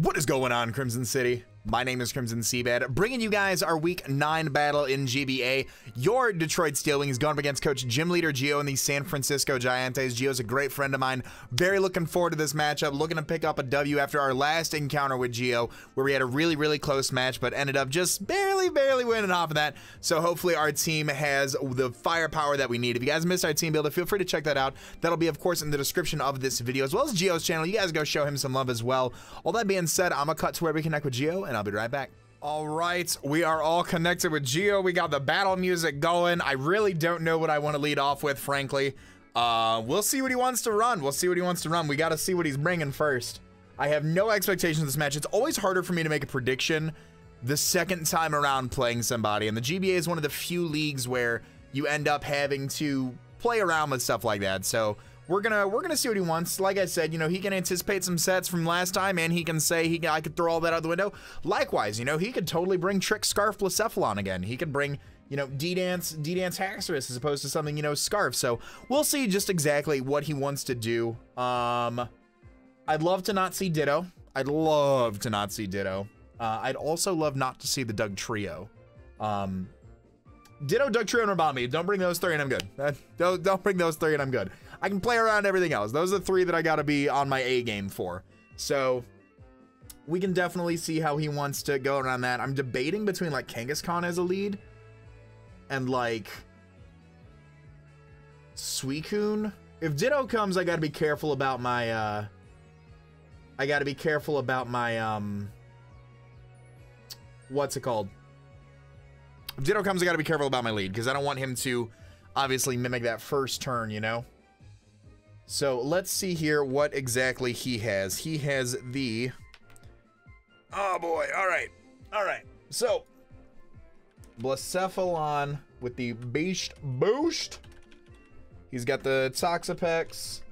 What is going on, Crimson City? My name is Crimson CBAD, bringing you guys our Week 9 battle in GBA. Your Detroit Steelwings going up against Coach Gym Leader Gio and the San Francisco GiEntei. Gio's a great friend of mine. Very looking forward to this matchup. Looking to pick up a W after our last encounter with Gio, where we had a really close match, but ended up just barely winning off of that. So hopefully our team has the firepower that we need. If you guys missed our team builder, feel free to check that out. That'll be, of course, in the description of this video, as well as Gio's channel. You guys go show him some love as well. All that being said, I'm gonna cut to where we connect with Gio, and I'll be right back. All right, we are all connected with Gio. We got the battle music going. I really don't know what I want to lead off with, frankly. We'll see what he wants to run. We got to see what he's bringing first. I have no expectations of this match. It's always harder for me to make a prediction the second time around playing somebody, and the GBA is one of the few leagues where you end up having to play around with stuff like that. So we're gonna see what he wants. Like I said, you know, he can anticipate some sets from last time, and he can say I could throw all that out the window. Likewise, you know, he could totally bring Trick Scarf Blacephalon again. He could bring, you know, D-Dance Haxorus as opposed to something, you know, Scarf. So we'll see just exactly what he wants to do. I'd love to not see Ditto. I'd also love not to see the Doug Trio. Ditto, Doug Trio, and Rabami. Don't bring those three and I'm good. Don't bring those three and I'm good. I can play around everything else. Those are the three that I gotta be on my A game for. So we can definitely see how he wants to go around that. I'm debating between like Kangaskhan as a lead and like Suicune. If Ditto comes, I gotta be careful about my what's it called? If Ditto comes, I gotta be careful about my lead because I don't want him to obviously mimic that first turn, you know? So let's see here what exactly he has. He has the, oh boy, all right. So Blacephalon with the Beast Boost. He's got the Toxapex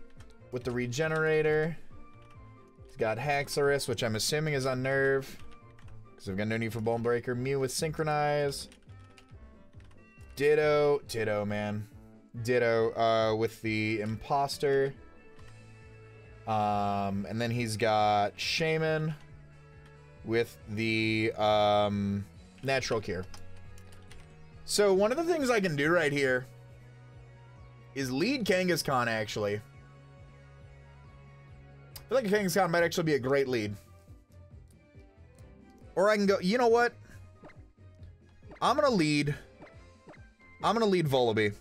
with the Regenerator. He's got Haxorus, which I'm assuming is on Nerve, because I've got no need for Bone Breaker. Mew with Synchronize. Ditto, man. Ditto with the Imposter. And then he's got Shaman with the Natural Cure. So one of the things I can do right here is lead Kangaskhan, actually. I feel like Kangaskhan might actually be a great lead. Or I can go, you know what? I'm gonna lead Volibee.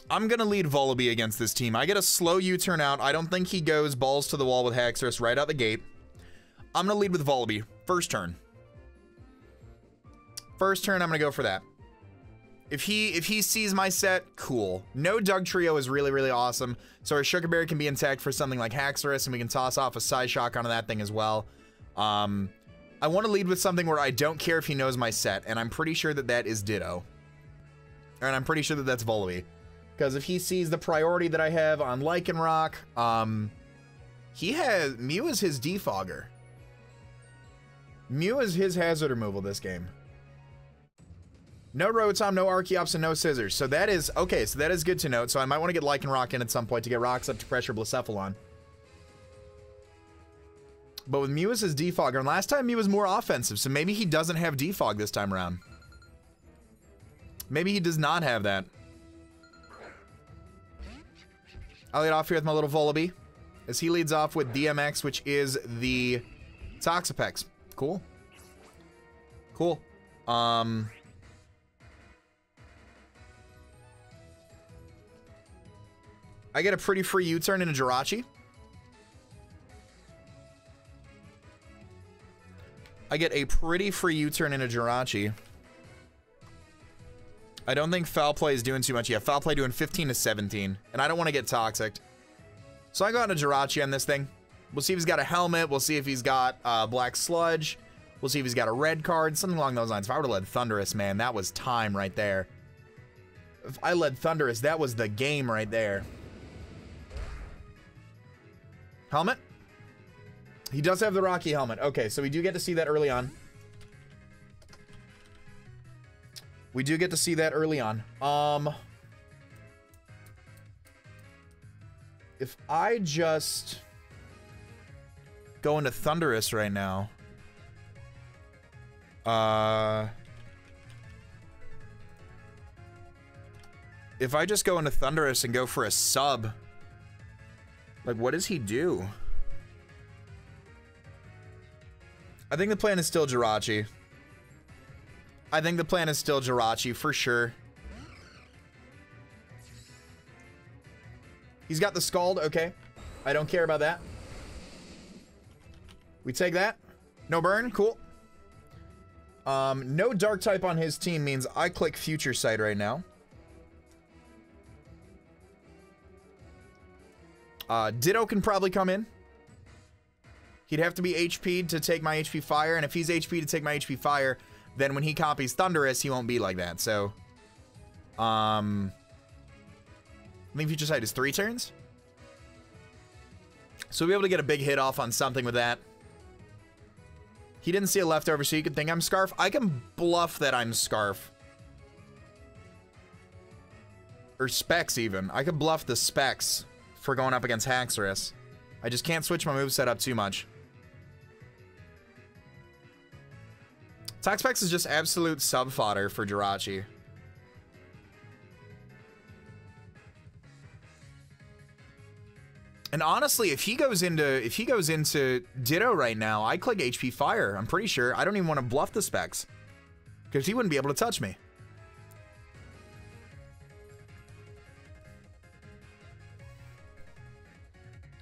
I'm gonna lead Volibee against this team. I get a slow U-turn out. I don't think he goes balls to the wall with Haxorus right out the gate. I'm gonna lead with Volibee. First turn, I'm gonna go for that. If he sees my set, cool. No Doug Trio is really awesome. So our Sugar Berry can be intact for something like Haxorus, and we can toss off a Psyshock onto that thing as well. I want to lead with something where I don't care if he knows my set, and I'm pretty sure that that is Ditto. And I'm pretty sure that that's Volibee. Because if he sees the priority that I have on Lycanroc, he has Mew is his defogger. Mew is his hazard removal this game. No Rotom, no Archeops, and no Scissors. So that is, okay, so that is good to note. So I might want to get Lycanroc in at some point to get rocks up to pressure Blacephalon. But with Mew as his defogger, and last time Mew was more offensive, so maybe he doesn't have defog this time around. Maybe he does not have that. I'll lead off here with my little Volibee, as he leads off with DMX, which is the Toxapex. Cool. I get a pretty free U-turn in a Jirachi. I don't think Foul Play is doing too much. Yeah, Foul Play doing 15 to 17, and I don't want to get toxic. So I go on a Jirachi on this thing. We'll see if he's got a helmet. We'll see if he's got Black Sludge. We'll see if he's got a red card, something along those lines. If I would have led Thundurus, man, that was time right there. If I led Thundurus, that was the game right there. Helmet? He does have the Rocky helmet. Okay, so we do get to see that early on. If I just go into Thunderous right now. If I just go into Thunderous and go for a sub, like, what does he do? I think the plan is still Jirachi. I think the plan is still Jirachi for sure. He's got the Scald, okay. I don't care about that. We take that. No burn, cool. No Dark type on his team means I click Future Sight right now. Ditto can probably come in. He'd have to be HP'd to take my HP Fire, and if he's HP'd to take my HP Fire, then when he copies Thunderous, he won't be like that, so... I think Future Sight is 3 turns. So we'll be able to get a big hit off on something with that. He didn't see a leftover, so you can think I'm Scarf. I can bluff that I'm Scarf. Or Specs, even. I could bluff the Specs for going up against Haxorus. I just can't switch my moveset up too much. Toxpex is just absolute sub fodder for Jirachi. And honestly, if he goes into Ditto right now, I click HP Fire. I'm pretty sure. I don't even want to bluff the Specs, because he wouldn't be able to touch me.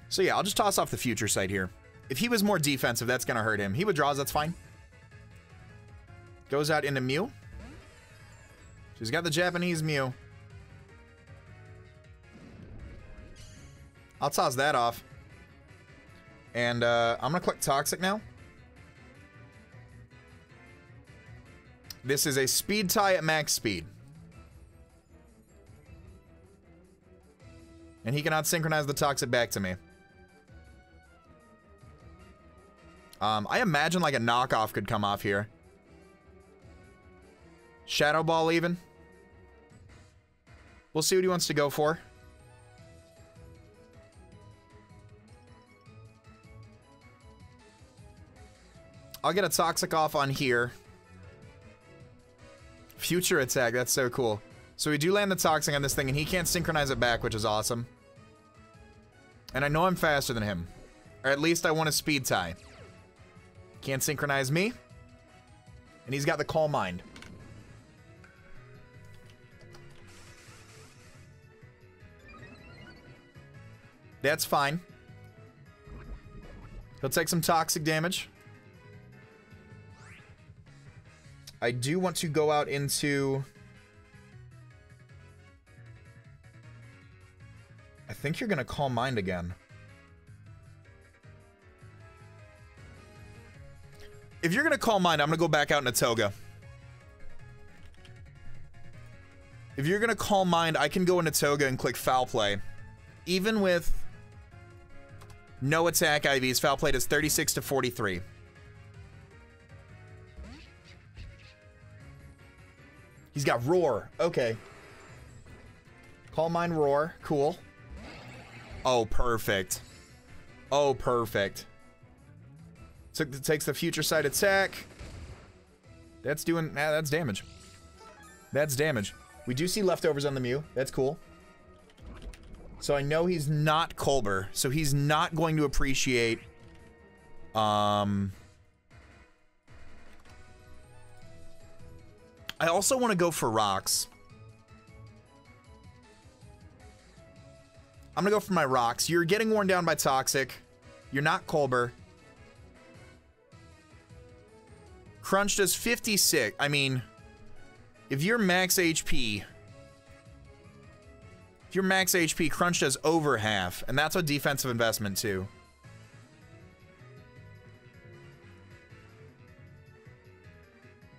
So yeah, I'll just toss off the Future Sight here. If he was more defensive, that's gonna hurt him. He withdraws, that's fine. Goes out into Mew. She's got the Japanese Mew. I'll toss that off. And I'm gonna click Toxic now. This is a speed tie at max speed. And he cannot synchronize the Toxic back to me. I imagine like a knockoff could come off here. Shadow Ball even. We'll see what he wants to go for. I'll get a Toxic off on here. Future Attack, that's so cool. So we do land the Toxic on this thing, and he can't synchronize it back, which is awesome. And I know I'm faster than him. Or at least I want a speed tie. Can't synchronize me. And he's got the Calm Mind. That's fine. He'll take some Toxic damage. I do want to go out into... I think you're going to Calm Mind again. If you're going to Calm Mind, I'm going to go back out into Toga. If you're going to Calm Mind, I can go into Toga and click Foul Play. Even with no attack IVs, Foul Play does 36 to 43. He's got Roar. Okay. Calm Mind, Roar. Cool. Oh, perfect. Oh, perfect. Takes the Future Sight attack. That's doing... that's damage. That's damage. We do see leftovers on the Mew. That's cool. So I know he's not Colbur. So he's not going to appreciate... I also want to go for Rocks. I'm going to go for my Rocks. You're getting worn down by Toxic. You're not Colbur. Crunch does 56. I mean, if you're max HP... If you're max HP, Crunch does over half. And that's a defensive investment, too.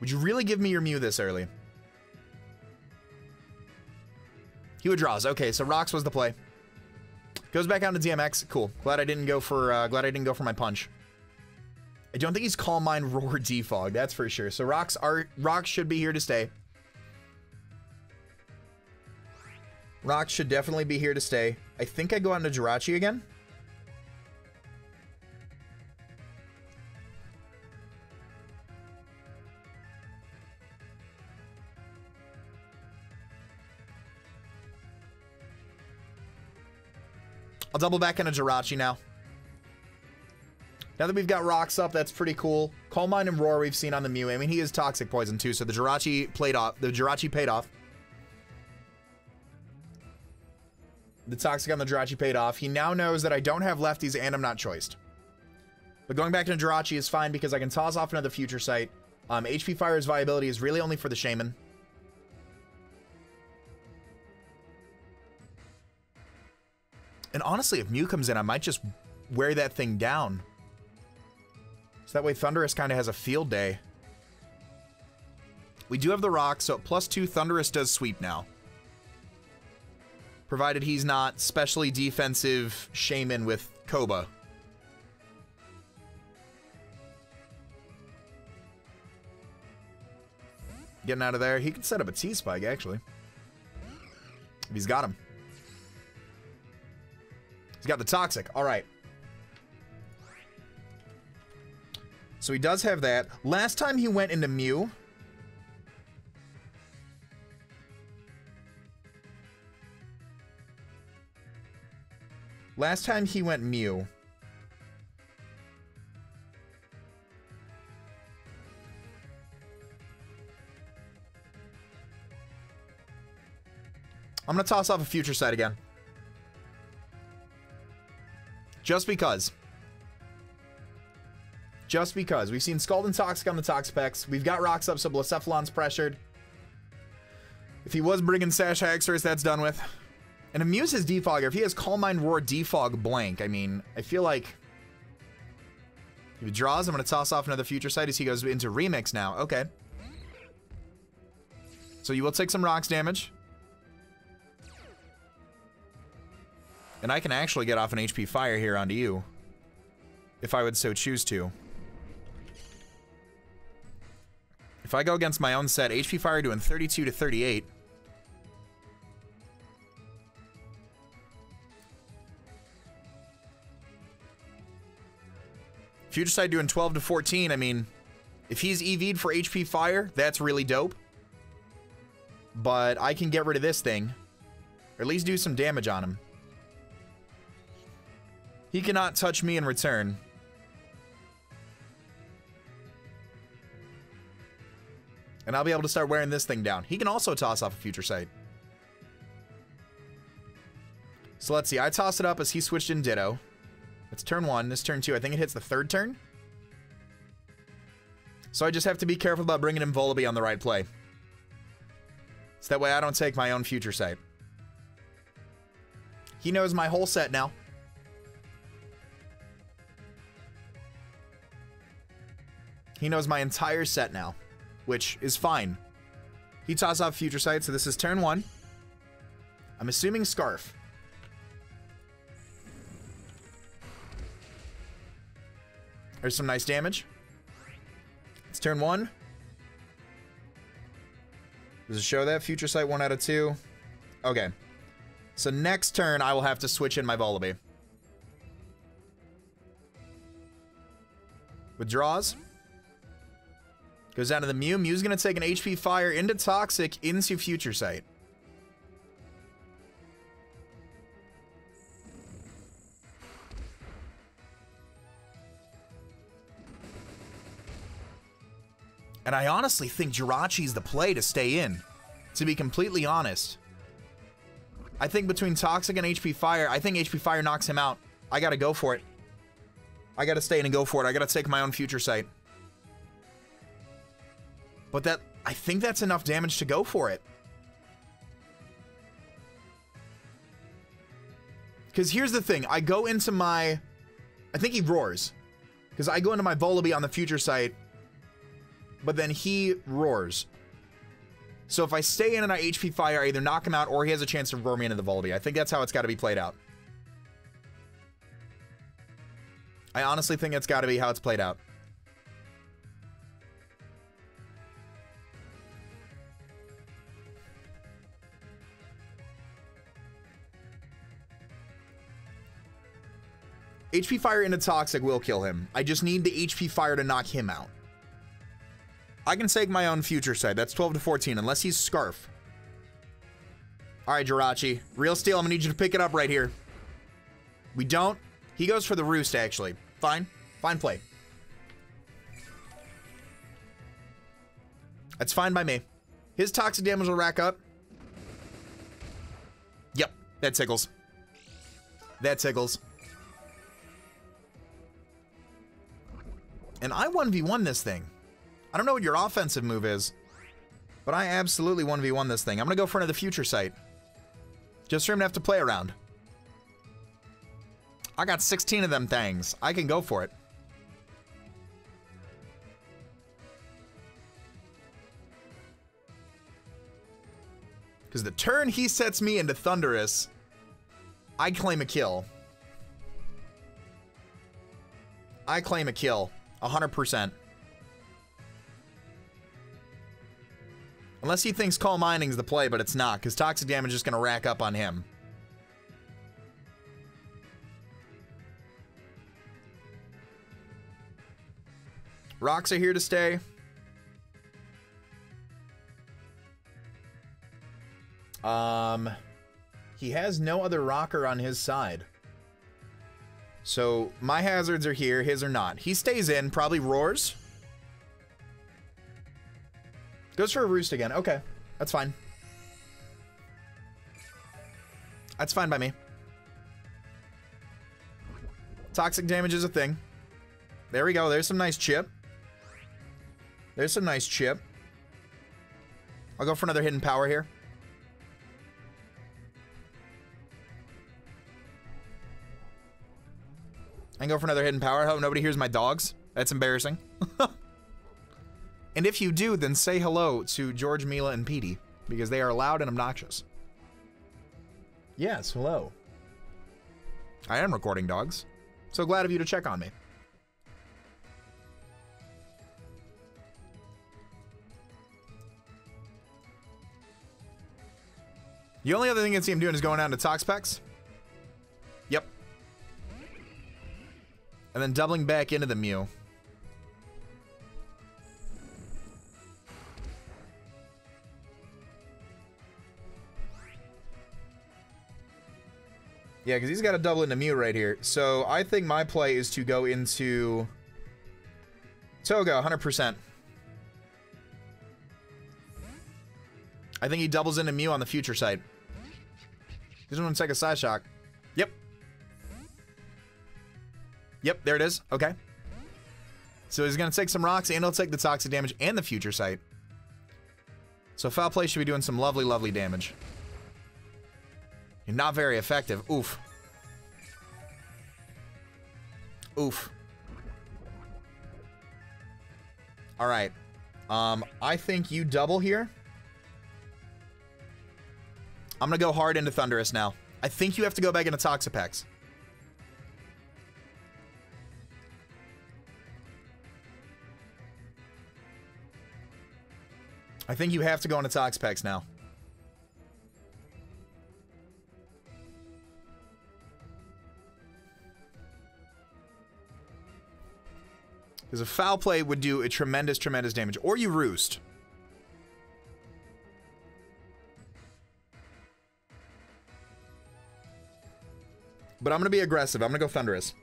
Would you really give me your Mew this early? He withdraws. Okay, so Rocks was the play. Goes back out to DMX. Cool. Glad I didn't go for my punch. I don't think he's Calm Mind, Roar, Defog. That's for sure. So Rocks should be here to stay. Rocks should definitely be here to stay. I think I go out into Jirachi again. I'll double back into Jirachi now. Now that we've got rocks up, that's pretty cool. Coal Mine and Roar we've seen on the Mew. I mean, he is Toxic Poison too, so the Jirachi paid off. The Toxic on the Jirachi paid off. He now knows that I don't have lefties and I'm not choiced. But going back to Jirachi is fine because I can toss off another Future Sight. HP Fire's viability is really only for the Shaman. And honestly, if Mew comes in, I might just wear that thing down. So that way Thundurus kind of has a field day. We do have the rock, so +2 Thundurus does sweep now. Provided he's not specially defensive Shaman with Koba. Getting out of there. He could set up a T-Spike, actually. If he's got him. He's got the Toxic. All right. So he does have that. Last time he went into Mew. Last time he went Mew. I'm going to toss off a Future Sight again. Just because. Just because. We've seen Scald and Toxic on the Toxapex. We've got rocks up, so Blacephalon's pressured. If he was bringing Sash Haxorus, that's done with. And Amuse his Defogger. If he has Calm Mind, Roar, Defog, Blank, I mean, I feel like... If he draws, I'm going to toss off another Future Sight as he goes into Remix now. Okay. So you will take some rocks damage. And I can actually get off an HP Fire here onto you. If I would so choose to. If I go against my own set, HP Fire doing 32 to 38. Future Sight doing 12 to 14. I mean, if he's EV'd for HP Fire, that's really dope. But I can get rid of this thing. Or at least do some damage on him. He cannot touch me in return. And I'll be able to start wearing this thing down. He can also toss off a Future Sight. So let's see. I toss it up as he switched in Ditto. It's turn 1. This turn 2. I think it hits the 3rd turn. So I just have to be careful about bringing in Volibee on the right play. So that way I don't take my own Future Sight. He knows my whole set now. He knows my entire set now, which is fine. He tosses off Future Sight, so this is turn 1. I'm assuming Scarf. There's some nice damage. It's turn 1. Does it show that? Future Sight 1 out of 2. Okay. So next turn, I will have to switch in my Volibee. Withdraws. Goes down to the Mew. Mew's going to take an HP Fire into Toxic into Future Sight. And I honestly think Jirachi's the play to stay in. To be completely honest. I think between Toxic and HP Fire, I think HP Fire knocks him out. I gotta go for it. I gotta stay in and go for it. I gotta take my own Future Sight. But that, I think that's enough damage to go for it. Because here's the thing. I go into my... I think he roars. Because I go into my Volibee on the Future Sight. But then he roars. So if I stay in and I HP Fire, I either knock him out or he has a chance to roar me into the Volibee. I think that's how it's got to be played out. I honestly think it's got to be how it's played out. HP Fire into Toxic will kill him. I just need the HP Fire to knock him out. I can take my own Future Sight. That's 12 to 14, unless he's Scarf. All right, Jirachi. Real Steel, I'm going to need you to pick it up right here. We don't. He goes for the roost, actually. Fine. Fine play. That's fine by me. His toxic damage will rack up. Yep. That tickles. That tickles. And I 1v1 this thing. I don't know what your offensive move is, but I absolutely 1v1 this thing. I'm going to go for another future sight. Just for him to have to play around. I got 16 of them things. I can go for it. Because the turn he sets me into Thunderous, I claim a kill. I claim a kill. 100%. Unless he thinks Call Mining's the play, but it's not, because toxic damage is going to rack up on him. Rocks are here to stay. He has no other rocker on his side. So my hazards are here, his are not. He stays in, probably roars. Goes for a roost again. Okay, that's fine. That's fine by me. Toxic damage is a thing. There we go. There's some nice chip. There's some nice chip. I'll go for another hidden power here. And go for another hidden power. I hope nobody hears my dogs. That's embarrassing. And if you do, then say hello to George, Mila, and Petey, because they are loud and obnoxious. Yes, hello. I am recording, dogs. So glad of you to check on me. The only other thing I see him doing is going down to Tox Specs. Yep. And then doubling back into the Mew. Yeah, because he's got to double into Mew right here. So I think my play is to go into Toga 100%. I think he doubles into Mew on the future side. He's going to take a Side Shock. Yep. Yep, there it is. Okay. So he's going to take some rocks, and he'll take the toxic damage and the future sight. So Foul Play should be doing some lovely, lovely damage. You're not very effective. Oof. Oof. All right. I think you double here. I'm going to go hard into Thunderous now. I think you have to go back into Toxapex. I think you have to go into Toxapex now. Because a Foul Play would do a tremendous, tremendous damage. Or you Roost. But I'm going to be aggressive. I'm going to go Thunderous.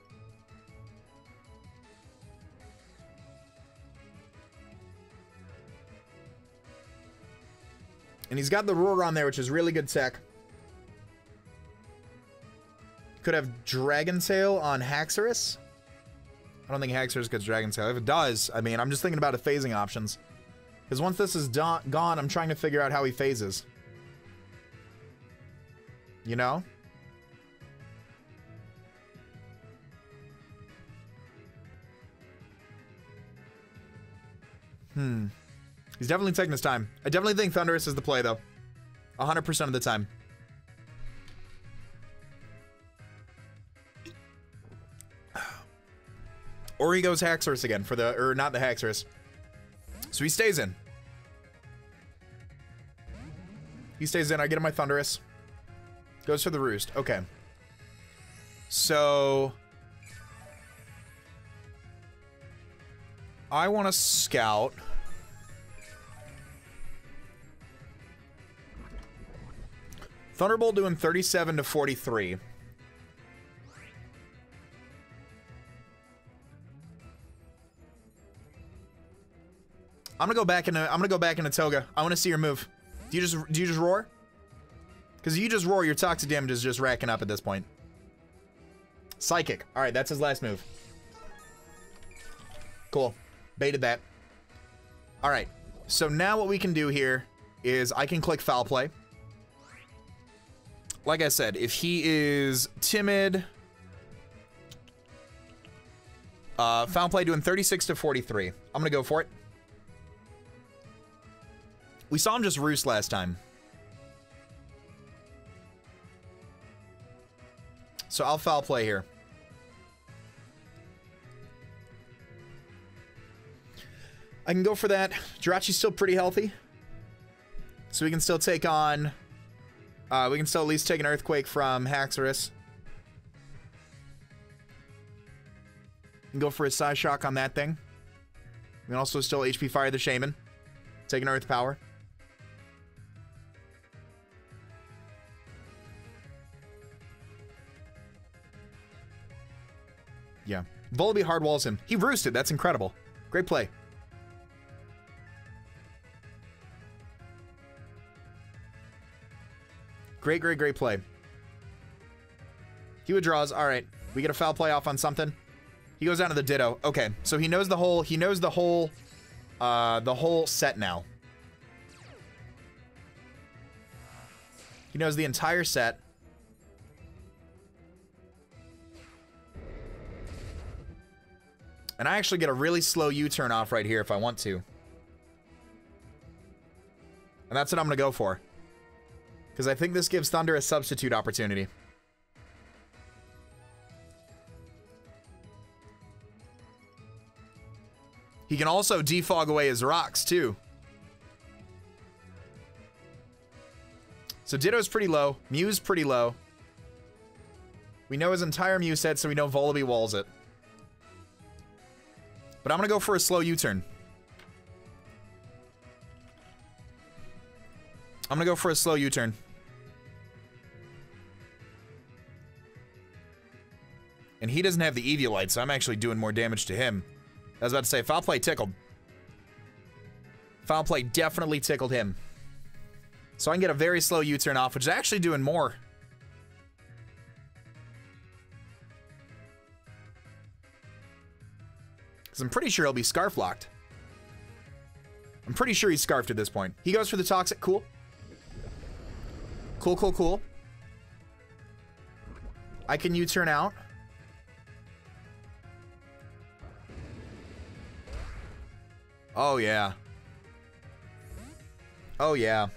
And he's got the Roar on there, which is really good tech. Could have Dragon Tail on Haxorus. I don't think Haxorus gets Dragon Tail. If it does, I mean, I'm just thinking about phasing options. Because once this is gone, I'm trying to figure out how he phases. You know? He's definitely taking his time. I definitely think Thunderous is the play, though. 100% of the time. Or he goes Haxorus again for the... Or not the Haxorus. So he stays in. He stays in. I get him my Thunderous. Goes for the Roost. Okay. So... I want to scout... Thunderbolt doing 37 to 43. I'm gonna go back into Toga. I want to see your move. Do you just roar? Because if you just roar, your toxic damage is just racking up at this point. Psychic. All right, that's his last move. Cool. Baited that. All right. So now what we can do here is I can click Foul Play. Like I said, if he is timid, Foul Play doing 36 to 43. I'm gonna go for it. We saw him just roost last time. So I'll Foul Play here. I can go for that. Jirachi's still pretty healthy. So we can still take on... we can still at least take an Earthquake from Haxorus. And go for a Psy Shock on that thing. We can also still HP Fire the Shaman. Take an Earth Power. Yeah. Volibee hardwalls him. He roosted. That's incredible. Great play. Great, great, great play. He withdraws. All right. We get a Foul Play off on something. He goes down to the Ditto. Okay. So he knows the whole set now. He knows the entire set. And I actually get a really slow U-turn off right here if I want to. And that's what I'm going to go for. Because I think this gives Thunder a substitute opportunity. He can also defog away his rocks, too. So Ditto's pretty low. Mew's pretty low. We know his entire Mew set, so we know Volibee walls it. But I'm going to go for a slow U-turn. I'm going to go for a slow U-turn. And he doesn't have the Eviolite, so I'm actually doing more damage to him. I was about to say, Foul Play tickled. Foul Play definitely tickled him. So I can get a very slow U-turn off, which is actually doing more. Because I'm pretty sure he'll be Scarf locked. I'm pretty sure he's Scarfed at this point. He goes for the Toxic. Cool. Cool, cool, cool. I can U-turn out. Oh, yeah. Oh, yeah.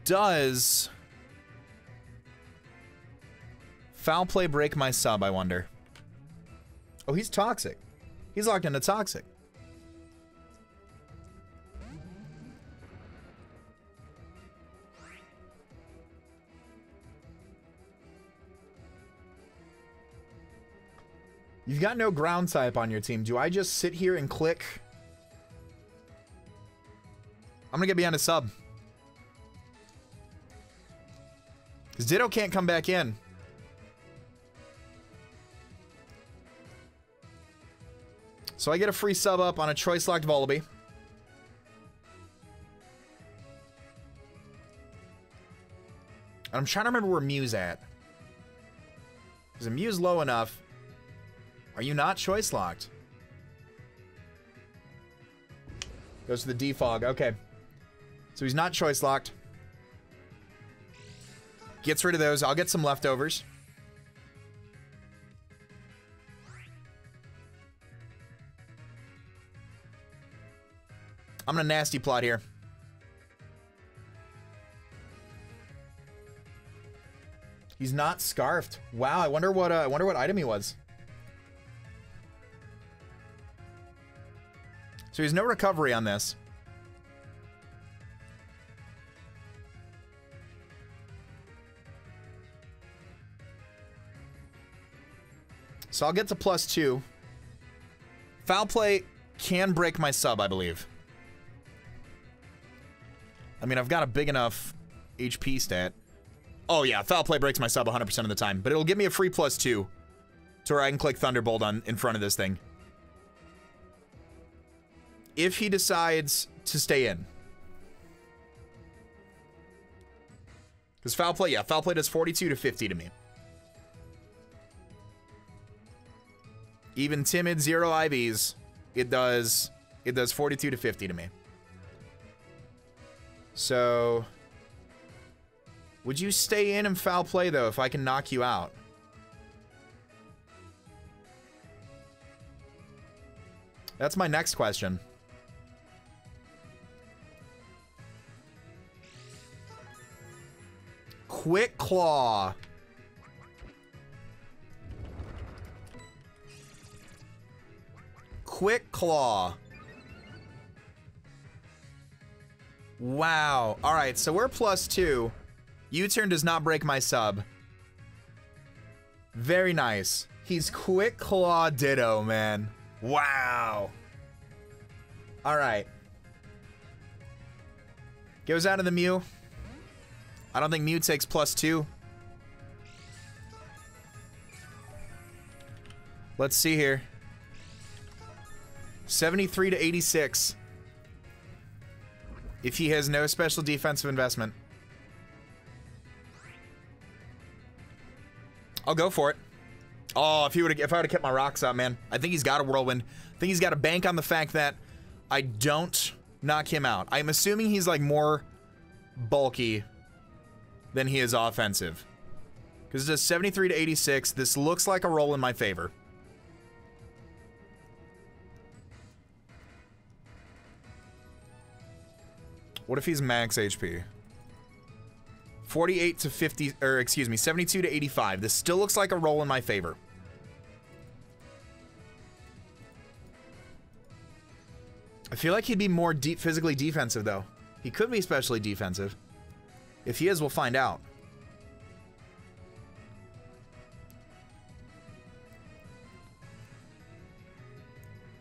Does Foul Play break my sub, I wonder? Oh, he's Toxic. He's locked into Toxic. You've got no ground type on your team. Do I just sit here and click? I'm gonna get behind a sub. Because Ditto can't come back in. So I get a free sub up on a choice locked Volibee. And I'm trying to remember where Mew's at. Because if Mew's low enough... Are you not choice locked? Goes to the defog. Okay. So he's not choice locked. Gets rid of those. I'll get some leftovers. I'm gonna nasty plot here. He's not scarfed. Wow, I wonder what item he was. So there's no recovery on this. So I'll get to +2. Foul Play can break my sub, I believe. I mean, I've got a big enough HP stat. Oh yeah, Foul Play breaks my sub 100% of the time, but it'll give me a free +2 to where I can click Thunderbolt on in front of this thing. if he decides to stay in. Because foul play, yeah, foul play does 42 to 50 to me. Even timid 0 IVs, it does 42 to 50 to me. So, would you stay in and foul play though if I can knock you out? That's my next question. Quick Claw. Quick Claw. Wow. All right, so we're +2. U-turn does not break my sub. Very nice. He's Quick Claw Ditto, man. Wow. All right. Goes out of the Mew. I don't think Mew takes +2. Let's see here. 73 to 86. If he has no special defensive investment. I'll go for it. Oh, if I would have kept my rocks up, man. I think he's got a whirlwind. I think he's got to bank on the fact that I don't knock him out. I'm assuming he's like more bulky than he is offensive. Because it does 73 to 86. This looks like a roll in my favor. What if he's max HP? 48 to 50, or excuse me, 72 to 85. This still looks like a roll in my favor. I feel like he'd be more physically defensive, though. He could be especially defensive. If he is, we'll find out.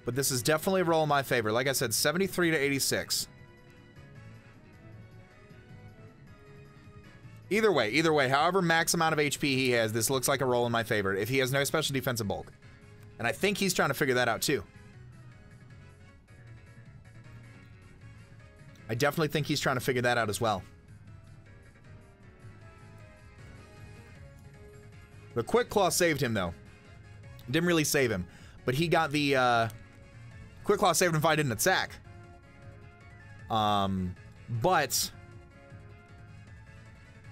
But this is definitely a roll in my favor. Like I said, 73 to 86. Either way, however max amount of HP he has, this looks like a roll in my favor if he has no special defensive bulk. And I think he's trying to figure that out too. I definitely think he's trying to figure that out as well. The Quick Claw saved him though. Didn't really save him. But he got the, Quick Claw saved him if I didn't attack. But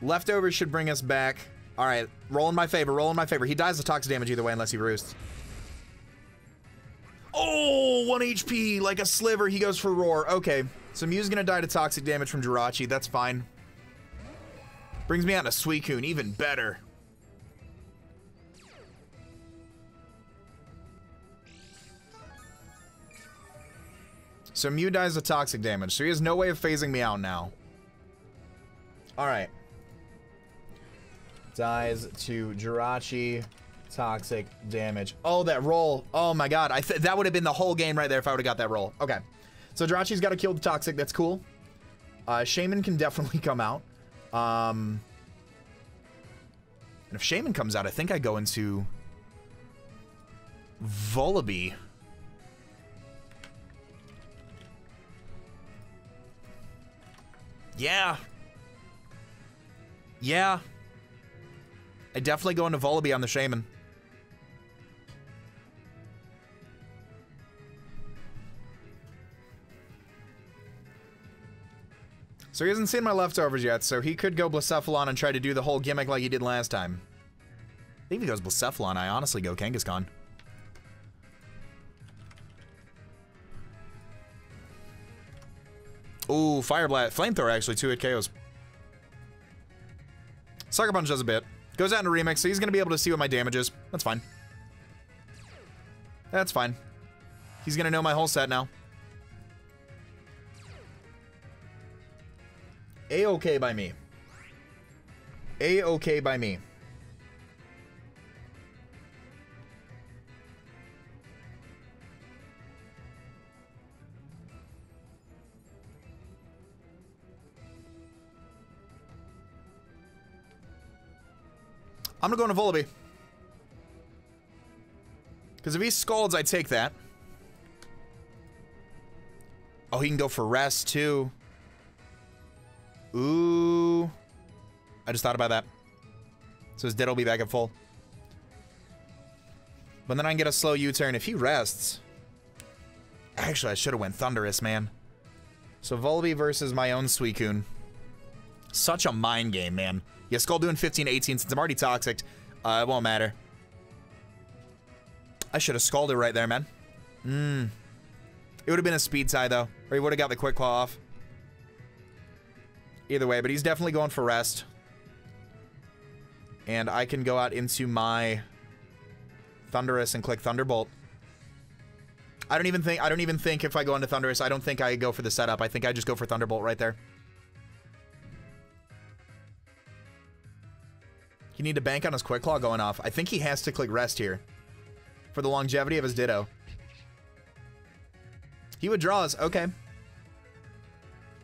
leftovers should bring us back. All right, roll in my favor, roll in my favor. He dies to toxic damage either way unless he roosts. Oh, 1 HP, like a sliver. He goes for roar. Okay, so Mew's gonna die to toxic damage from Jirachi. That's fine. Brings me out to Suicune, even better. So Mew dies to toxic damage, so he has no way of phasing me out now. All right. Dies to Jirachi, toxic damage. Oh, that roll. Oh my god. That would have been the whole game right there if I would have got that roll. Okay. So Jirachi's got to kill the toxic. That's cool. Shaman can definitely come out. And if Shaman comes out, I think I go into Volibee. Yeah. Yeah. I definitely go into Volibee on the Shaman. So he hasn't seen my leftovers yet, so he could go Blacephalon and try to do the whole gimmick like he did last time. I think if he goes Blacephalon, I honestly go Kangaskhan. Ooh, Fire Blast. Flamethrower, actually, 2-hit KOs. Sucker Punch does a bit. Goes out into Remix, so he's going to be able to see what my damage is. That's fine. That's fine. He's going to know my whole set now. A-okay by me. A-okay by me. I'm gonna go into Volibee. Because if he scalds, I take that. Oh, he can go for rest too. Ooh. I just thought about that. So his dead will be back at full. But then I can get a slow U-turn if he rests. Actually, I should have went Thunderous, man. So Volby versus my own Suicune. Such a mind game, man. Yeah, Skull doing 15-18 since I'm already toxic. It won't matter. I should have Skulled it right there, man. It would have been a speed tie, though. Or he would have got the Quick Claw off. Either way, but he's definitely going for rest. And I can go out into my Thunderous and click Thunderbolt. I don't even think if I go into Thunderous, I don't think I go for the setup. I think I just go for Thunderbolt right there. You need to bank on his Quick Claw going off. I think he has to click rest here for the longevity of his Ditto. He withdraws. Okay.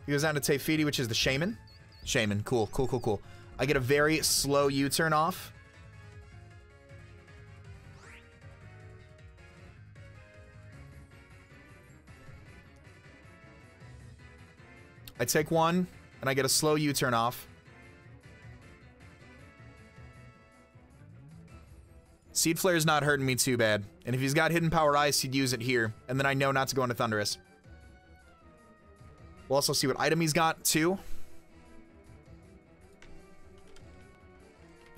He goes down to Tefiti, which is the Shaman. Shaman. Cool, cool, cool, cool. I get a very slow U-turn off. I take one, and I get a slow U-turn off. Seed Flare's not hurting me too bad. And if he's got Hidden Power Ice, he'd use it here. And then I know not to go into Thunderous. We'll also see what item he's got, too.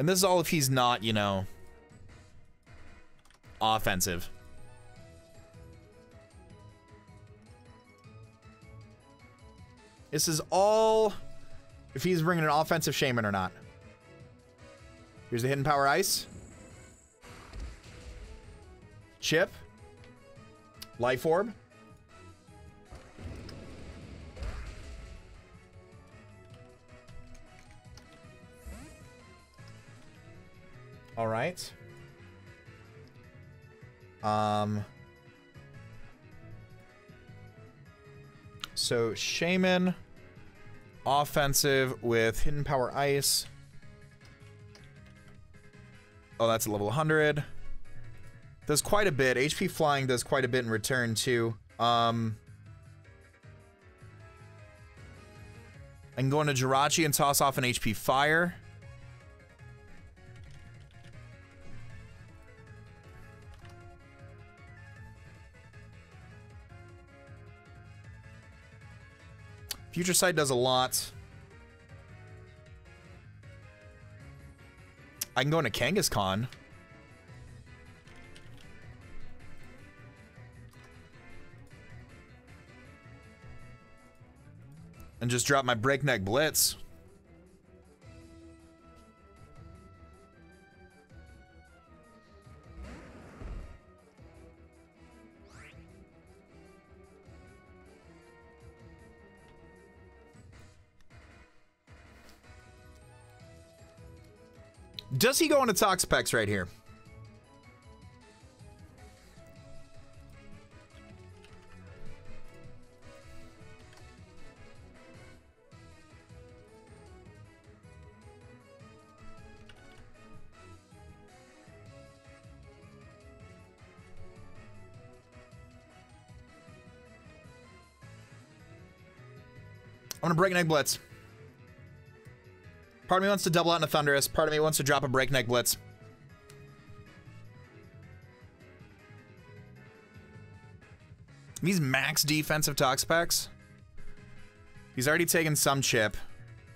And this is all if he's not, you know, offensive. This is all if he's bringing an offensive Shaman or not. Here's the Hidden Power Ice. Chip. Life Orb. All right. So Shaman, offensive with Hidden Power Ice. Oh, that's a level 100. Does quite a bit. HP Flying does quite a bit in return, too. I can go into Jirachi and toss off an HP Fire. Future Sight does a lot. I can go into Kangaskhan. And just drop my Breakneck Blitz. Does he go into Toxapex right here? I'm gonna Breakneck Blitz. Part of me wants to double out into Thunderous. Part of me wants to drop a Breakneck Blitz. He's max defensive Toxapex. He's already taken some chip,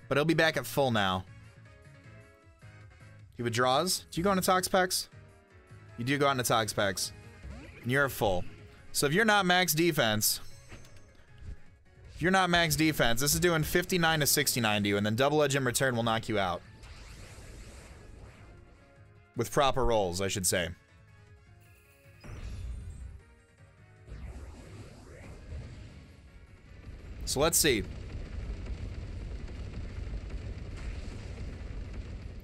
but he'll be back at full now. He withdraws. Do you go into Toxapex? You do go into Toxapex. And you're at full. So if you're not max defense... If you're not max defense, this is doing 59 to 69 to you, and then Double Edge in return will knock you out. With proper rolls, I should say. So let's see.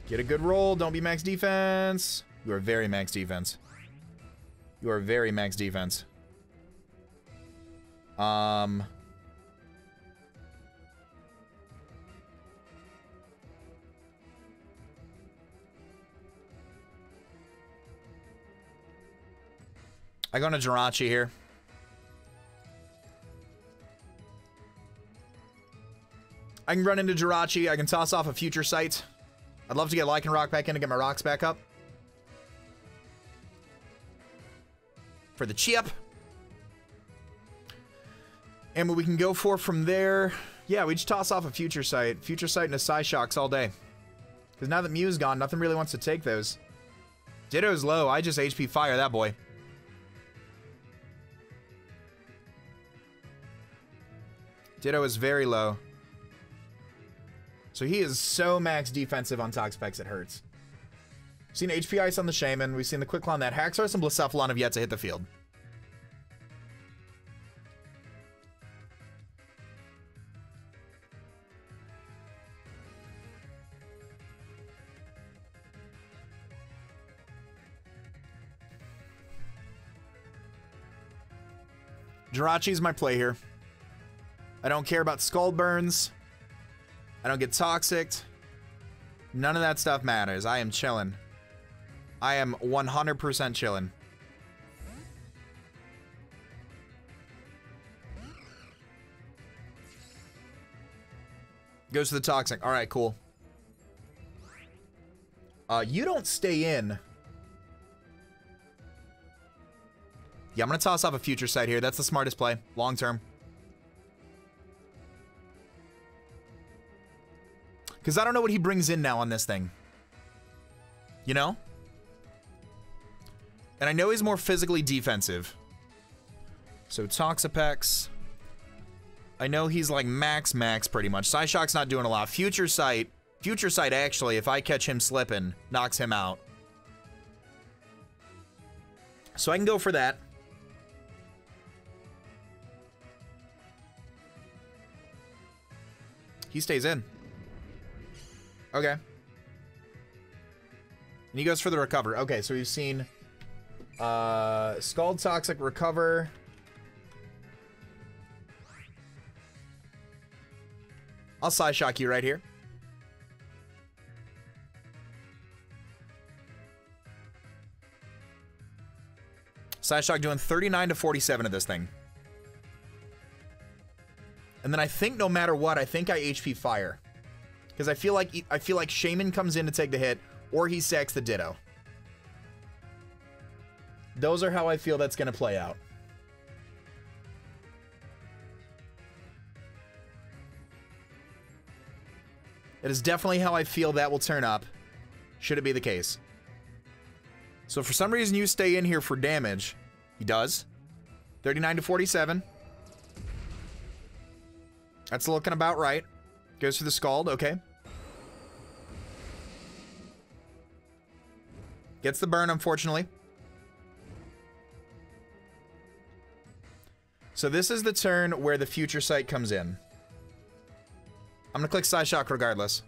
Get a good roll, don't be max defense. You are very max defense. You are very max defense. I go into Jirachi here. I can run into Jirachi. I can toss off a Future Sight. I'd love to get Lycanroc back in to get my rocks back up. For the chip. And what we can go for from there... Yeah, we just toss off a Future Sight. Future Sight and a Psyshocks all day. Because now that Mew's gone, nothing really wants to take those. Ditto's low. I just HP fire that boy. Ditto is very low. So he is so max defensive on Toxapex, it hurts. We've seen HP Ice on the Shaman. We've seen the Quick Claw on that. Haxorus and Blacephalon have yet to hit the field. Jirachi's my play here. I don't care about Scald Burns. I don't get Toxicked. None of that stuff matters. I am chilling. I am 100% chilling. Goes to the Toxic. All right, cool. You don't stay in. Yeah, I'm going to toss off a Future Sight here. That's the smartest play, long term. Because I don't know what he brings in now on this thing. You know? And I know he's more physically defensive. So Toxapex. I know he's like max pretty much. Psyshock's not doing a lot. Future Sight actually, if I catch him slipping, knocks him out. So I can go for that. He stays in. Okay. And he goes for the recover. Okay, so we've seen Scald Toxic recover. I'll Psyshock you right here. Psyshock doing 39 to 47 of this thing. And then I think no matter what, I think I HP fire. Because I feel like Shaman comes in to take the hit, or he sacks the Ditto. Those are how I feel that's going to play out. It is definitely how I feel that will turn up, should it be the case. So for some reason you stay in here for damage. He does. 39 to 47. That's looking about right. Goes for the Scald, okay. Gets the burn, unfortunately. So this is the turn where the Future Sight comes in. I'm gonna click Psyshock regardless.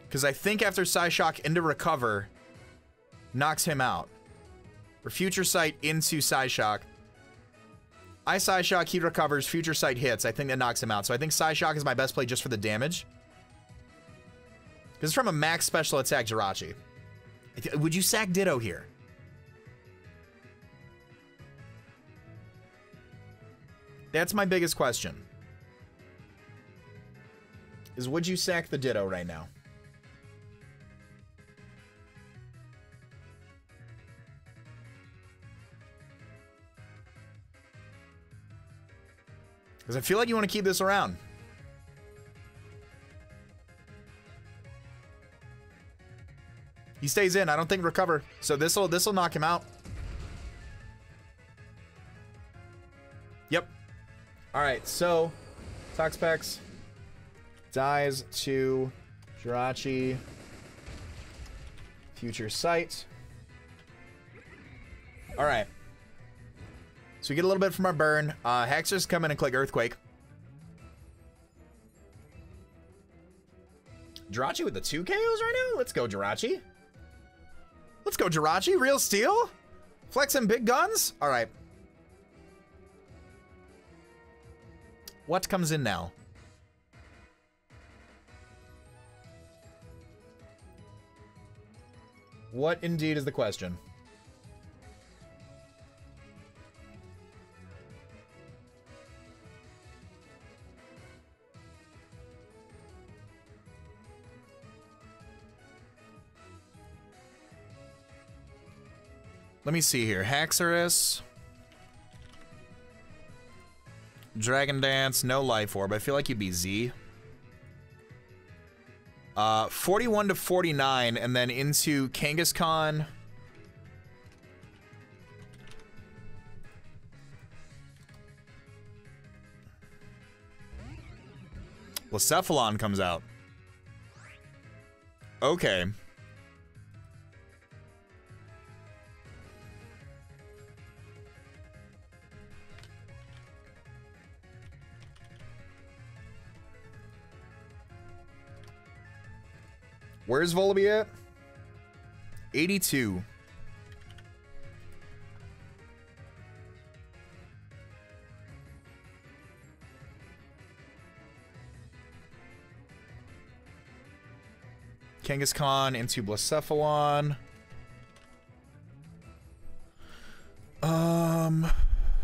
Because I think after Psyshock into recover, knocks him out. Or Future Sight into Psyshock. I Psyshock, he recovers, Future Sight hits. I think that knocks him out. So I think Psyshock is my best play just for the damage. Because it's from a max special attack Jirachi. Would you sack Ditto here? That's my biggest question. Is would you sack the Ditto right now? Because I feel like you want to keep this around. He stays in. I don't think recover. So this'll knock him out. Yep. All right. So Toxapex dies to Jirachi. Future Sight. All right. So we get a little bit from our burn. Haxorus come in and click Earthquake. Jirachi with the 2 KOs right now? Let's go, Jirachi. Let's go, Jirachi. Real steel? Flexing big guns? All right. What comes in now? What indeed is the question? Let me see here. Haxorus. Dragon Dance, no Life Orb. I feel like you'd be Z. 41 to 49, and then into Kangaskhan. Blacephalon comes out. Okay. Where's Volibee at? 82. Kangaskhan into Blacephalon.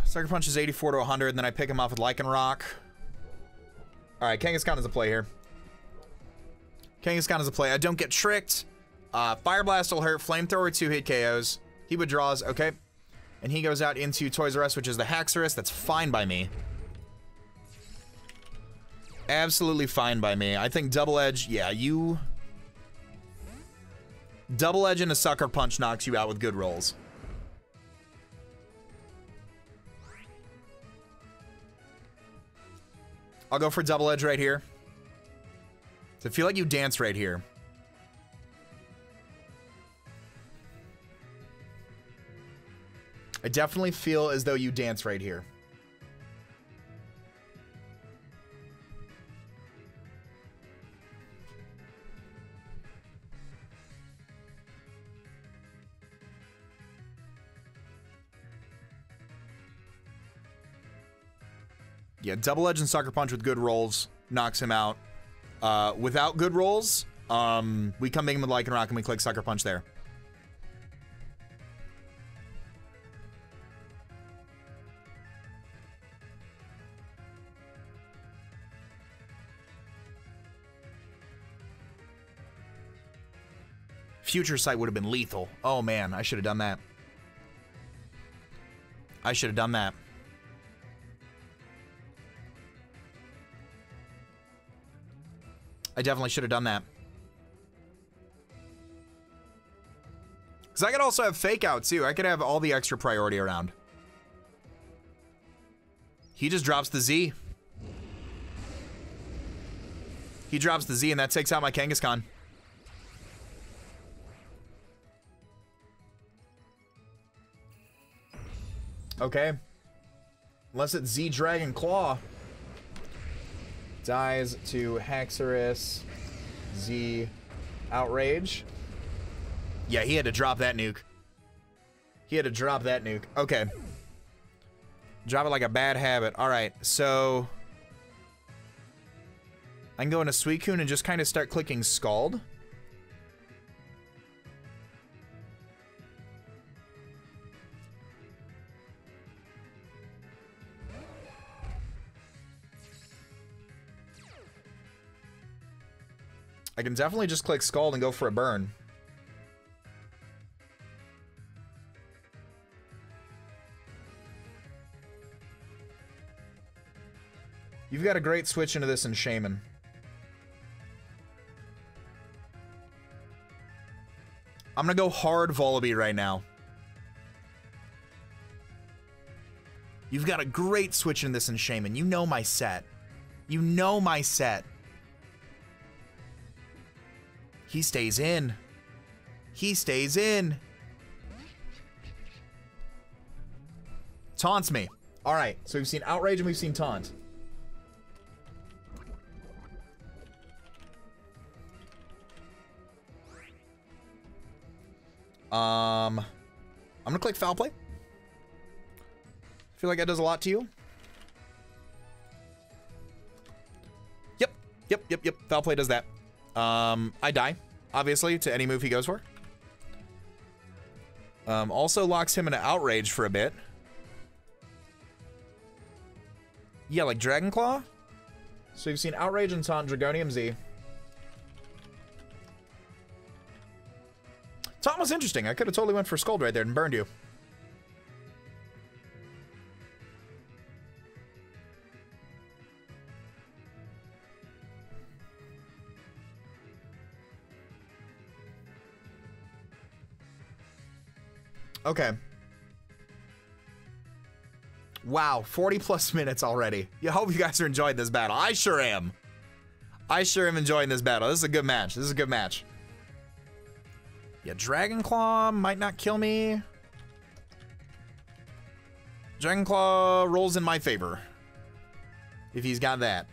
Sucker Punch is 84 to 100, and then I pick him off with Lycanroc. Alright, Kangaskhan is a play here. Kangaskhan is a play. I don't get tricked. Fire Blast will hurt. Flamethrower 2-hit KOs. He withdraws. Okay. And he goes out into Toys R Us, which is the Haxorus. That's fine by me. Absolutely fine by me. I think Double Edge, yeah, you... Double Edge and a Sucker Punch knocks you out with good rolls. I'll go for Double Edge right here. So I feel like you dance right here. I definitely feel as though you dance right here. Yeah, Double Edge and Sucker Punch with good rolls knocks him out. Without good rolls, we come in with Lycanroc and we click Sucker Punch there. Future Sight would have been lethal. Oh man, I should have done that. I should have done that. I definitely should have done that. Because I could also have Fake Out, too. I could have all the extra priority around. He just drops the Z. He drops the Z, and that takes out my Kangaskhan. Okay. Unless it's Z Dragon Claw. Dies to Haxorus, Z, Outrage. Yeah, he had to drop that nuke. He had to drop that nuke. Okay. Drop it like a bad habit. Alright, so... I can go into Suicune and just kind of start clicking Scald. I can definitely just click Scald and go for a burn. You've got a great switch into this in Shaman. I'm gonna go hard Volibee right now. You've got a great switch in this in Shaman. You know my set. You know my set. He stays in. He stays in. Taunts me. All right, so we've seen Outrage and we've seen Taunt. I'm gonna click Foul Play. I feel like that does a lot to you. Yep. Foul Play does that. I die, obviously, to any move he goes for. Also locks him into Outrage for a bit. Yeah, like Dragon Claw. So you've seen Outrage and Taunt, Dragonium Z. Taunt was interesting. I could have totally went for Scald right there and burned you. Okay. Wow, 40 plus minutes already. I hope you guys are enjoying this battle. I sure am. I sure am enjoying this battle. This is a good match. This is a good match. Yeah, Dragon Claw might not kill me. Dragon Claw rolls in my favor. If he's got that.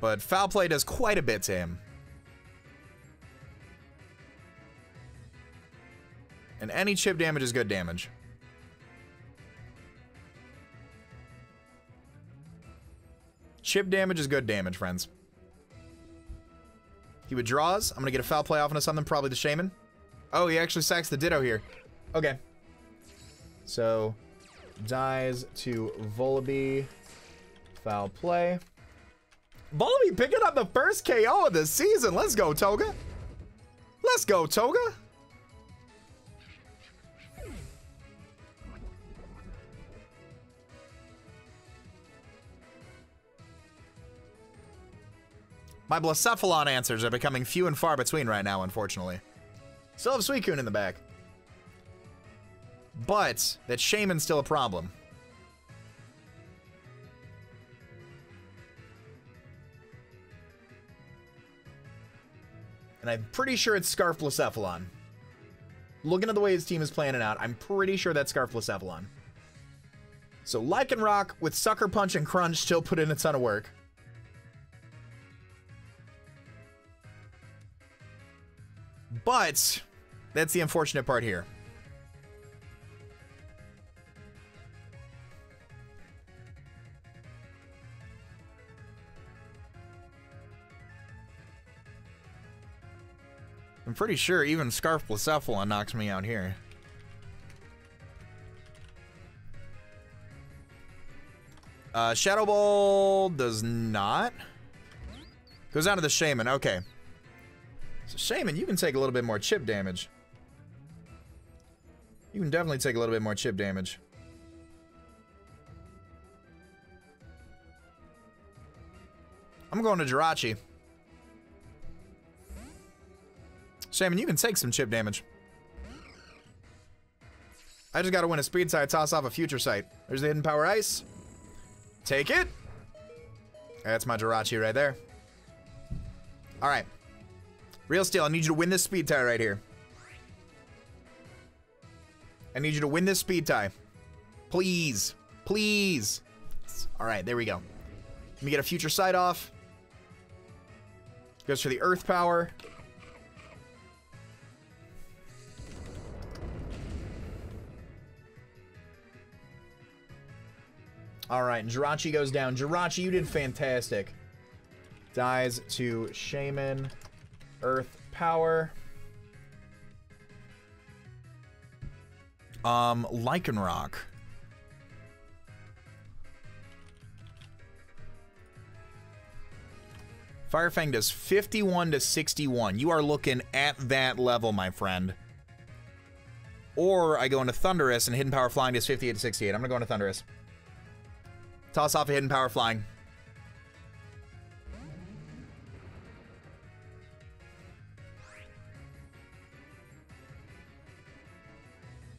But Foul Play does quite a bit to him. And any chip damage is good damage. Chip damage is good damage, friends. He withdraws. I'm going to get a Foul Play off into something, probably the Shaman. Oh, he actually sacks the Ditto here. Okay. So, dies to Volibee. Foul Play. Volibee picking up the first KO of the season. Let's go, Toga. Let's go, Toga. My Blacephalon answers are becoming few and far between right now, unfortunately. Still have Suicune in the back. But that Shaman's still a problem. And I'm pretty sure it's Scarf Blacephalon. Looking at the way his team is planning out, I'm pretty sure that's Scarf Blacephalon. So Lycanroc with Sucker Punch and Crunch still put in a ton of work. But that's the unfortunate part here. I'm pretty sure even Scarf Blacephalon knocks me out here. Shadow Ball does not. Goes down to the Shaman. Okay. So Shaman, you can take a little bit more chip damage. You can definitely take a little bit more chip damage. I'm going to Jirachi. Shaman, you can take some chip damage. I just gotta win a speed side, toss off a future sight. There's the Hidden Power Ice. Take it. That's my Jirachi right there. Alright. Real Steel, I need you to win this speed tie right here. I need you to win this speed tie. Please. Please. Alright, there we go. Let me get a future sight off. Goes for the Earth Power. Alright, Jirachi goes down. Jirachi, you did fantastic. Dies to Shaman. Earth Power. Lycanroc. Firefang does 51 to 61. You are looking at that level, my friend. Or I go into Thunderous and Hidden Power Flying does 58 to 68. I'm gonna go into Thunderous. Toss off a Hidden Power Flying.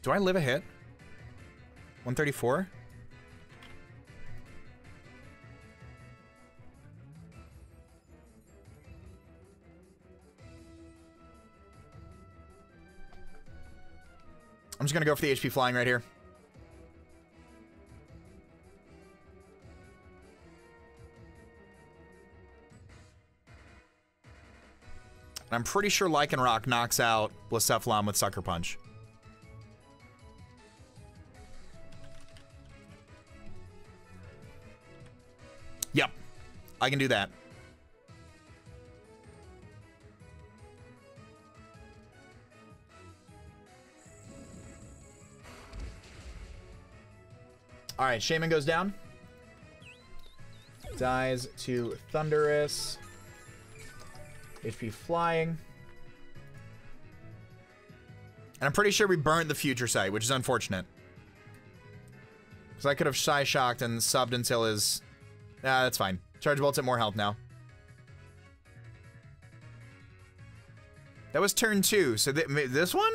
Do I live a hit? 134? I'm just gonna go for the HP flying right here. And I'm pretty sure Lycanroc knocks out Blacephalon with Sucker Punch. Yep, I can do that. All right, Shaman goes down. Dies to Thunderous. HP flying. And I'm pretty sure we burnt the future sight, which is unfortunate. Because I could have Psy-Shocked and subbed until his... Nah, that's fine. Charge Bolt's at more health now. That was turn 2. So this one?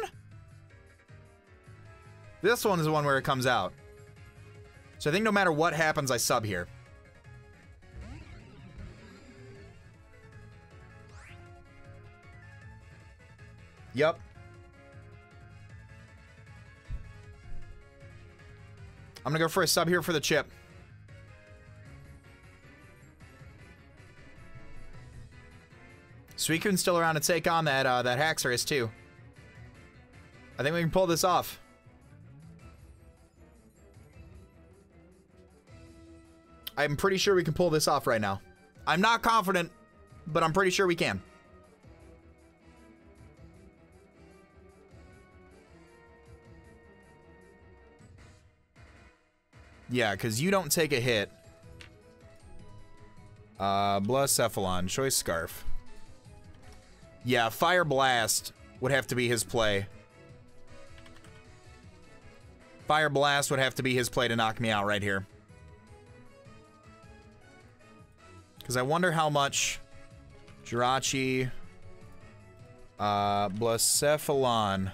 This one is the one where it comes out. So I think no matter what happens, I sub here. Yup. I'm gonna go for a sub here for the chip. Suikun's still around to take on that that Haxorus too. I think we can pull this off. I'm pretty sure we can pull this off right now. I'm not confident, but I'm pretty sure we can. Yeah, because you don't take a hit. Blacephalon, Choice Scarf. Yeah, Fire Blast would have to be his play. Fire Blast would have to be his play to knock me out right here. Because I wonder how much Jirachi, Blacephalon.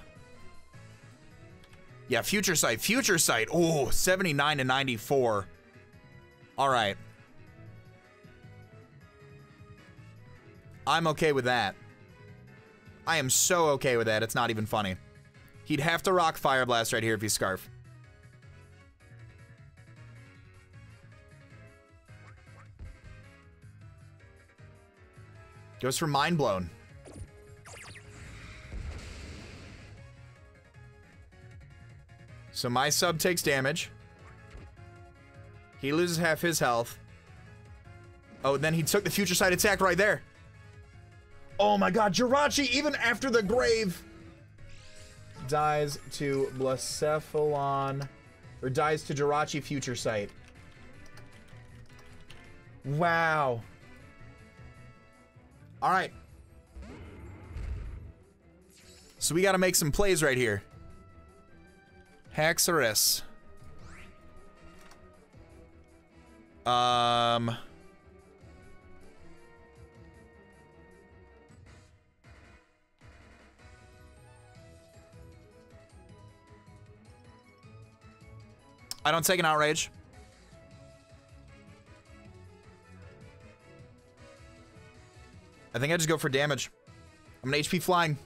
Yeah, Future Sight. Future Sight. Oh, 79 to 94. All right. I'm okay with that. I am so okay with that. It's not even funny. He'd have to rock Fire Blast right here if he's Scarf. Goes for Mind Blown. So my sub takes damage. He loses half his health. Oh, then he took the Future Sight attack right there. Oh my god, Jirachi, even after the grave, dies to Blacephalon, or dies to Jirachi Future Sight. Wow. All right. So we got to make some plays right here. Haxorus. I don't take an Outrage. I think I just go for damage. I'm an HP flying.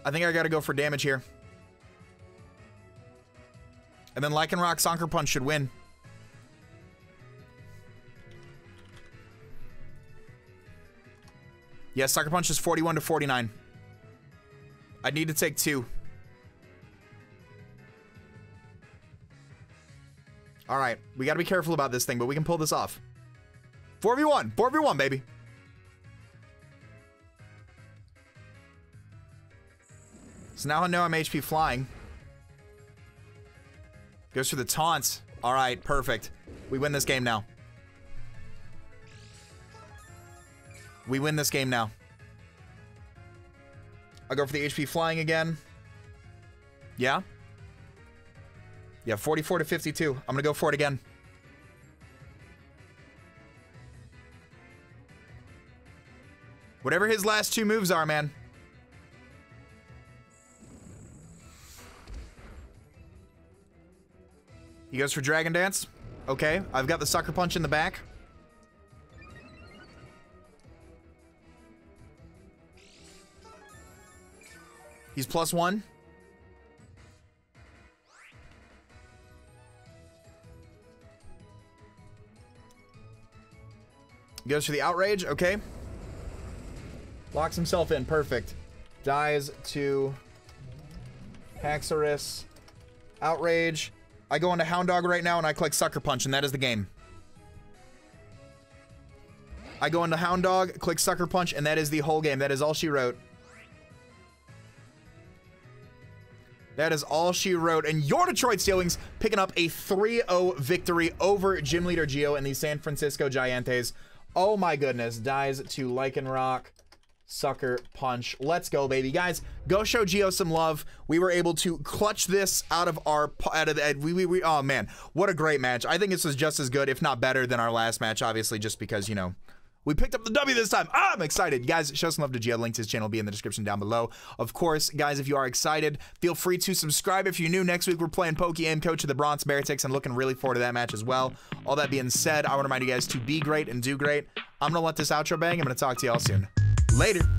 I think I gotta go for damage here. And then Lycanroc Sucker Punch should win. Yeah, Sucker Punch is 41 to 49. I need to take 2. All right, we gotta be careful about this thing, but we can pull this off. 4v1, 4v1, baby. So now I know I'm HP flying. Goes for the taunts. All right, perfect. We win this game now. We win this game now. I'll go for the HP flying again. Yeah? Yeah, 44 to 52. I'm gonna go for it again. Whatever his last 2 moves are, man. He goes for Dragon Dance. Okay, I've got the Sucker Punch in the back. He's +1. Goes for the Outrage. Okay. Locks himself in. Perfect. Dies to Haxorus. Outrage. I go into Hound Dog right now and I click Sucker Punch, and that is the game. I go into Hound Dog, click Sucker Punch, and that is the whole game. That is all she wrote. That is all she wrote. And your Detroit Steel Wings picking up a 3-0 victory over Gym Leader Gio and the San Francisco GiEntei. Oh my goodness. Dies to Lycanroc. Sucker Punch. Let's go, baby. Guys, go show Gio some love. We were able to clutch this out of our... oh, man. What a great match. I think this was just as good, if not better, than our last match, obviously, just because, you know, We picked up the W this time. I'm excited. Guys, show some love to Gio. Link to his channel will be in the description down below. Of course, guys, if you are excited, feel free to subscribe if you're new. Next week, we're playing Poke-Aim Coach of the Bronze Beartics and looking really forward to that match as well. All that being said, I want to remind you guys to be great and do great. I'm going to let this outro bang. I'm going to talk to y'all soon. Later.